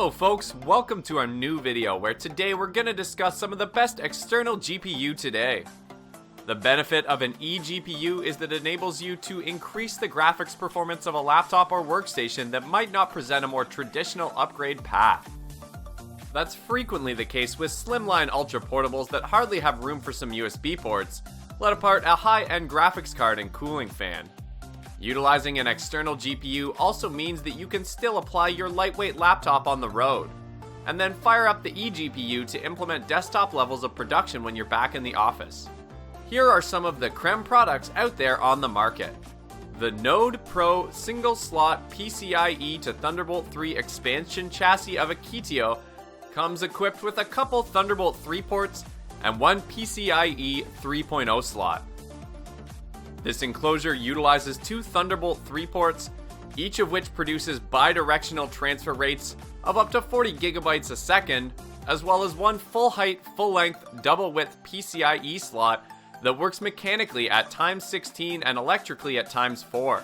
Hello folks, welcome to our new video where today we're going to discuss some of the best external GPU today. The benefit of an eGPU is that it enables you to increase the graphics performance of a laptop or workstation that might not present a more traditional upgrade path. That's frequently the case with slimline ultra portables that hardly have room for some USB ports, let apart a high-end graphics card and cooling fan. Utilizing an external GPU also means that you can still apply your lightweight laptop on the road, and then fire up the eGPU to implement desktop levels of production when you're back in the office. Here are some of the creme products out there on the market. The Node Pro single-slot PCIe to Thunderbolt 3 expansion chassis of Gt comes equipped with a couple Thunderbolt 3 ports and one PCIe 3.0 slot. This enclosure utilizes two Thunderbolt 3 ports, each of which produces bidirectional transfer rates of up to 40 gigabytes a second, as well as one full-height, full-length, double-width PCIe slot that works mechanically at ×16 and electrically at ×4.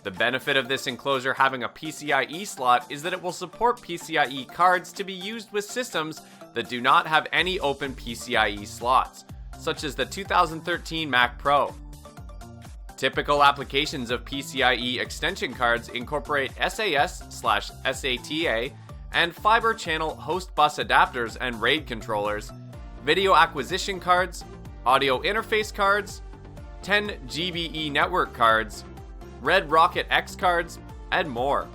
The benefit of this enclosure having a PCIe slot is that it will support PCIe cards to be used with systems that do not have any open PCIe slots, such as the 2013 Mac Pro. Typical applications of PCIe extension cards incorporate SAS/SATA and fiber channel host bus adapters and RAID controllers, video acquisition cards, audio interface cards, 10 GBE network cards, Red Rocket X cards, and more.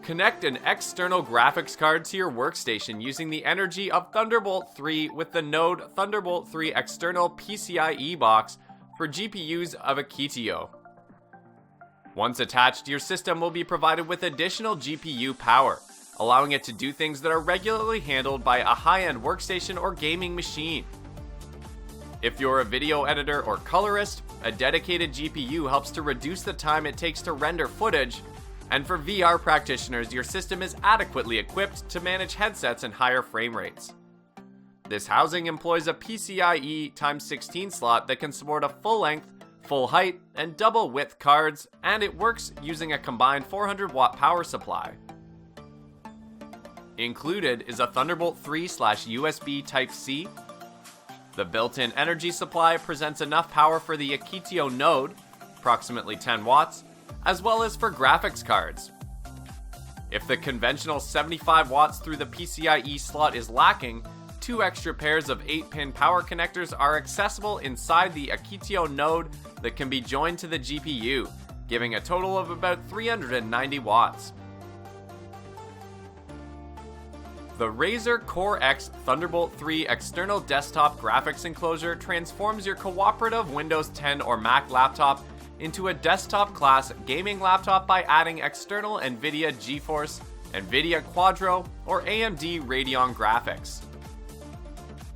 Connect an external graphics card to your workstation using the energy of Thunderbolt 3 with the Node Thunderbolt 3 external PCIe box for GPUs of Gt. Once attached, your system will be provided with additional GPU power, allowing it to do things that are regularly handled by a high-end workstation or gaming machine. If you're a video editor or colorist, a dedicated GPU helps to reduce the time it takes to render footage. And for VR practitioners, your system is adequately equipped to manage headsets and higher frame rates. This housing employs a PCIe ×16 slot that can support a full-length, full-height, and double-width cards, and it works using a combined 400-watt power supply. Included is a Thunderbolt 3/USB Type-C. The built-in energy supply presents enough power for the Gt node, approximately 10 watts, as well as for graphics cards. If the conventional 75 watts through the PCIe slot is lacking, two extra pairs of 8-pin power connectors are accessible inside the Gt node that can be joined to the GPU, giving a total of about 390 watts. The Razer Core X Thunderbolt 3 external desktop graphics enclosure transforms your cooperative Windows 10 or Mac laptop into a desktop-class gaming laptop by adding external NVIDIA GeForce, NVIDIA Quadro, or AMD Radeon graphics.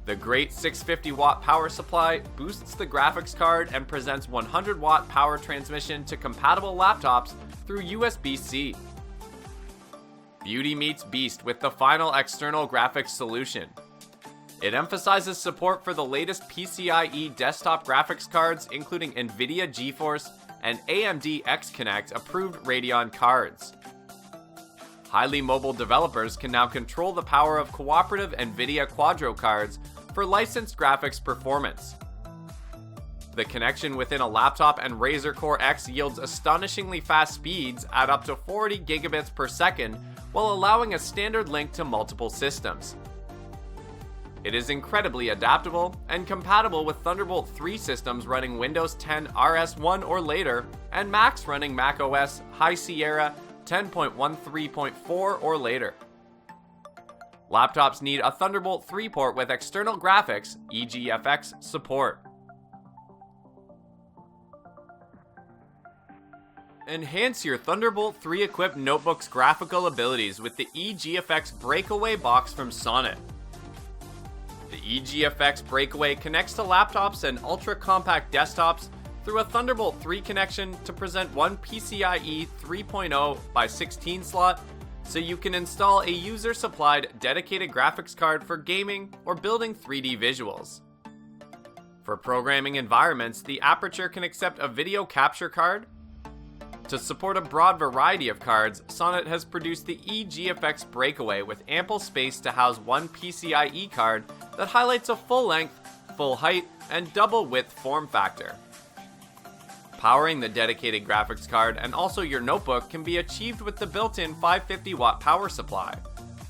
The great 650-watt power supply boosts the graphics card and presents 100-watt power transmission to compatible laptops through USB-C. Beauty meets beast with the final external graphics solution. It emphasizes support for the latest PCIe desktop graphics cards, including NVIDIA GeForce and AMD X-Connect approved Radeon cards. Highly mobile developers can now control the power of cooperative NVIDIA Quadro cards for licensed graphics performance. The connection within a laptop and Razer Core X yields astonishingly fast speeds at up to 40 gigabits per second while allowing a standard link to multiple systems. It is incredibly adaptable and compatible with Thunderbolt 3 systems running Windows 10 RS1 or later, and Macs running macOS High Sierra 10.13.4 or later. Laptops need a Thunderbolt 3 port with external graphics (eGFX) support. Enhance your Thunderbolt 3 equipped notebook's graphical abilities with the eGFX Breakaway box from Sonnet. The eGFX Breakaway connects to laptops and ultra-compact desktops through a Thunderbolt 3 connection to present one PCIe 3.0x16 slot, so you can install a user-supplied dedicated graphics card for gaming or building 3D visuals. For programming environments, the Aperture can accept a video capture card, To support a broad variety of cards, Sonnet has produced the Gt X Breakaway with ample space to house one PCIe card that highlights a full length, full height, and double width form factor. Powering the dedicated graphics card and also your notebook can be achieved with the built-in 550 watt power supply,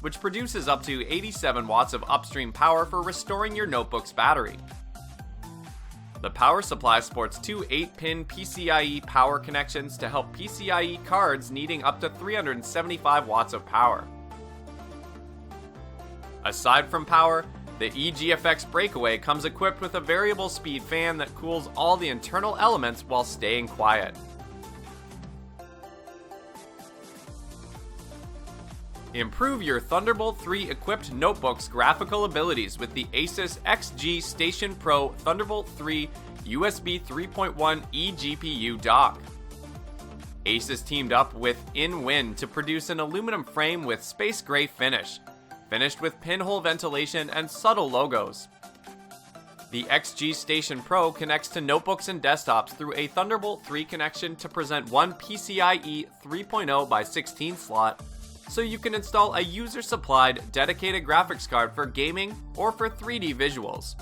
which produces up to 87 watts of upstream power for restoring your notebook's battery. The power supply sports two 8-pin PCIe power connections to help PCIe cards needing up to 375 watts of power. Aside from power, the Gt X Breakaway comes equipped with a variable speed fan that cools all the internal elements while staying quiet. Improve your Thunderbolt 3 equipped notebook's graphical abilities with the Asus XG Station Pro Thunderbolt 3 USB 3.1 eGPU dock. Asus teamed up with InWin to produce an aluminum frame with space gray finish, finished with pinhole ventilation and subtle logos. The XG Station Pro connects to notebooks and desktops through a Thunderbolt 3 connection to present one PCIe 3.0x16 slot, so you can install a user-supplied dedicated graphics card for gaming or for 3D visuals.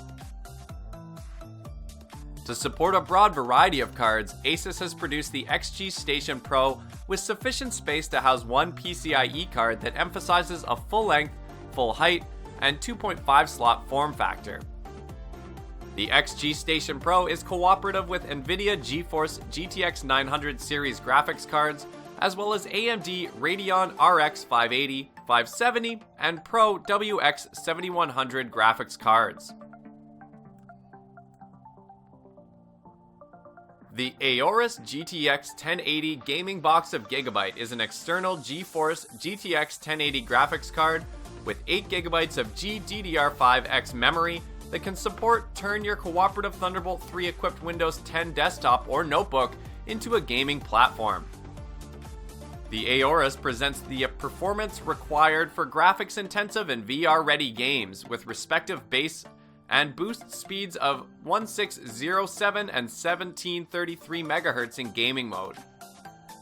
To support a broad variety of cards, Asus has produced the XG Station Pro with sufficient space to house one PCIe card that emphasizes a full-length, full height, and 2.5 slot form factor. The XG Station Pro is cooperative with NVIDIA GeForce GTX 900 series graphics cards, as well as AMD Radeon RX 580, 570, and Pro WX 7100 graphics cards. The Aorist Gt X 1080 gaming box of Gigabyte is an external GeForce GTX 1080 graphics card with 8GB of GDDR5X memory that can turn your cooperative Thunderbolt 3 equipped Windows 10 desktop or notebook into a gaming platform. The Aorist presents the performance required for graphics-intensive and VR-ready games with respective base and boost speeds of 1607 and 1733 MHz in gaming mode,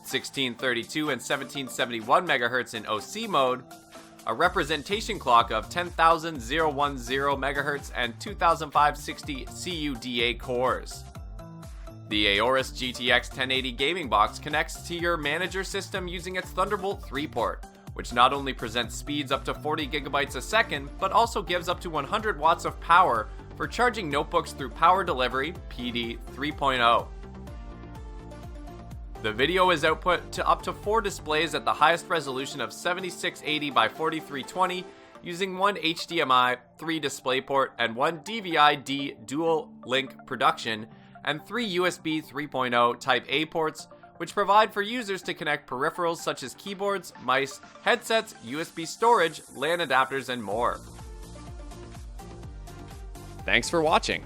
1632 and 1771 MHz in OC mode, a representation clock of 10,010 MHz and 2560 CUDA cores. The Aorist Gt X 1080 gaming box connects to your manager system using its Thunderbolt 3 port, which not only presents speeds up to 40GB a second, but also gives up to 100 watts of power for charging notebooks through Power Delivery PD 3.0. The video is output to up to 4 displays at the highest resolution of 7680 by 4320 using one HDMI, 3 DisplayPort, and one DVI-D dual link production, and 3 USB 3.0 Type A ports, which provide for users to connect peripherals such as keyboards, mice, headsets, USB storage, LAN adapters, and more. Thanks for watching.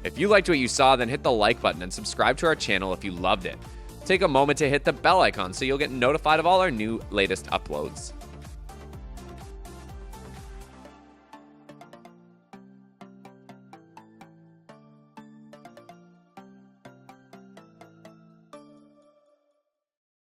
If you liked what you saw, then hit the like button and subscribe to our channel if you loved it. Take a moment to hit the bell icon so you'll get notified of all our latest uploads.